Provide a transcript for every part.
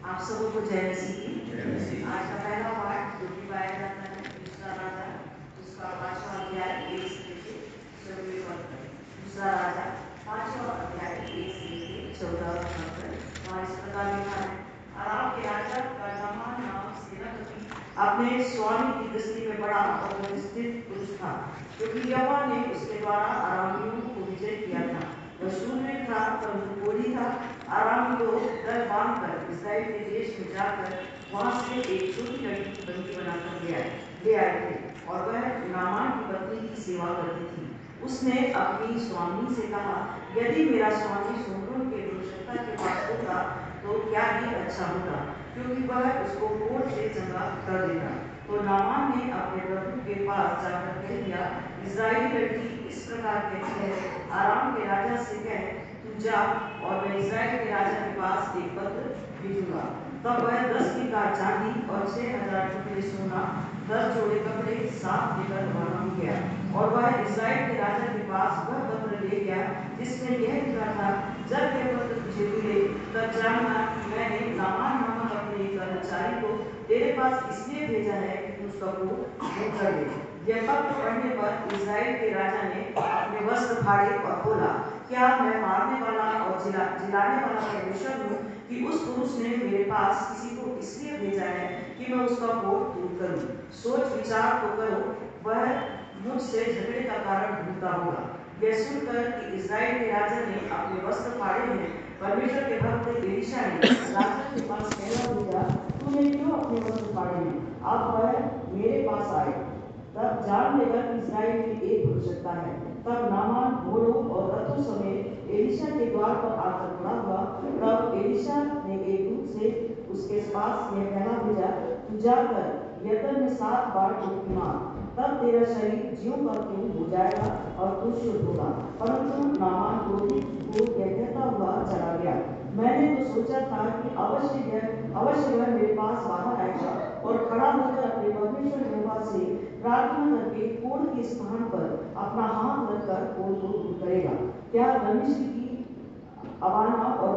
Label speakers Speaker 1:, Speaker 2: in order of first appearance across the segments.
Speaker 1: आप सबको जय मसीह। आज का पहला पाठ जो कि पाया जाता है दूसरा राजा उसका 5वां अध्याय 1 से लेके 14वें पद तक। दूसरा राजा 5वां अध्याय 1 से लेके 14 पद तक। वहाँ इस प्रकार लिखा है, अराम के राजा का नामान नाम सेनापति अपने स्वामी की दृष्टि में बड़ा और प्रतिष्ठित पुरुष था, क्योंकि यहोवा ने उसके द्वारा अरामियों को विजय किया था। वह शूरवीर था परंतु कोढ़ी था। अरामी लोग दल बांधकर इस्राएल के देश में जाकर वहां से एक छोटी लड़की की बंदी बनाकर ले आए थे, और वह नामान की पत्नी की सेवा करती थी। उसने अपनी स्वामी से कहा, यदि मेरा स्वामी सोमरोन के पुरुषत्ता के पास होता तो क्या ही अच्छा होता, क्योंकि वह उसको कोढ़ से चंगा कर देता। तो नामान ने अपने प्रभु के पास जाकर कह दिया, इस्राएली लड़की इस प्रकार कहती है, आराम के राजा से कह, तू जा और मैं इस्राएल के राजा के पास एक पत्र भेजूंगा। तब वह 10 बीघा चांदी और 6000 टुकड़े सोना, 10 जोड़े कपड़े साथ लेकर रवाना हो गया। और वह इस्राएल के राजा के पास वह पत्र ले गया जिसमें यह लिखा था, जब यह पत्र तुझे मिले तब जानना कि मैंने नामान नामक अपने एक कर्मचारी को तेरे पास इसलिए भेजा है कि तू उसका मुंह कर दे। यह पत्र पढ़ने पर इस्राएल के राजा ने अपने वस्त्र फाड़े और बोला, क्या मैं मारने वाला और जिलाने वाला परमेश्वर हूँ कि उस पुरुष ने मेरे पास किसी को इसलिए भेजा है कि मैं उसका कोट दूर करूं। सोच विचार तो करो, वह मुझसे झगड़े का कारण ढूंढता होगा। यह सुनकर कि इस्राएल के राजा ने अपने वस्त्र फाड़े हैं, परमेश्वर के भक्त एलीशा ने राजा के पास कहला भेजा, तूने क्यों अपने वस्त्र फाड़े हैं? अब वह मेरे पास आए, तब जान लेगा कि इस्राएल की एक पुरुषत्ता है। तब नामान घोड़ों और रथों समेत एलीशा के द्वार पर आकर खड़ा हुआ। तब एलीशा ने एक दूत से उसके पास यह कहना भेजा, तू जाकर यरदन में 7 बार डुबकी मार, तब तेरा शरीर ज्यों का त्यों हो जाएगा और तू शुद्ध होगा। परंतु नामान क्रोधित को यह कहता हुआ चला गया, मैंने तो सोचा था कि अवश्य वह मेरे पास बाहर आएगा और खड़ा होकर अपने परमेश्वर यहोवा से प्रार्थना करके कोढ़ के स्थान पर अपना हाथ रखकर कोढ़ को दूर करेगा। क्या दमिश्क की अवाना और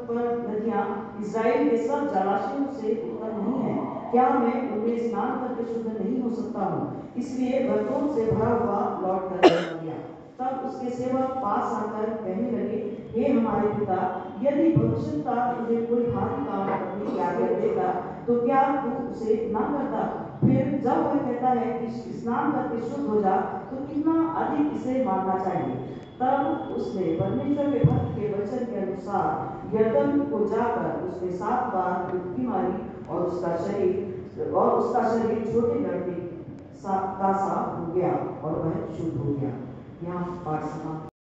Speaker 1: पर नदियां इस्राएल के सब जलाशयों से उत्पन्न नहीं है? क्या मैं उनमें स्नान करके शुद्ध नहीं हो सकता हूँ? इसलिए वह क्रोध से भरा हुआ लौट कर गया। तब उसके सेवक पास आकर कहने लगे, हे हमारे पिता, यदि भविष्यता तुझे कोई भारी काम करने की आज्ञा देता तो क्या तू उसे न करता? फिर जब वह कहता है कि स्नान करके शुद्ध हो जा, तो कितना अधिक इसे मानना चाहिए। तब उसने परमेश्वर के भक्त के वचन के अनुसार यरदन को जाकर उसने 7 बार डुबकी मारी और उसका शरीर छोटे लड़के का सा हो गया और वह शुद्ध हो गया। यहाँ पाठ समाप्त।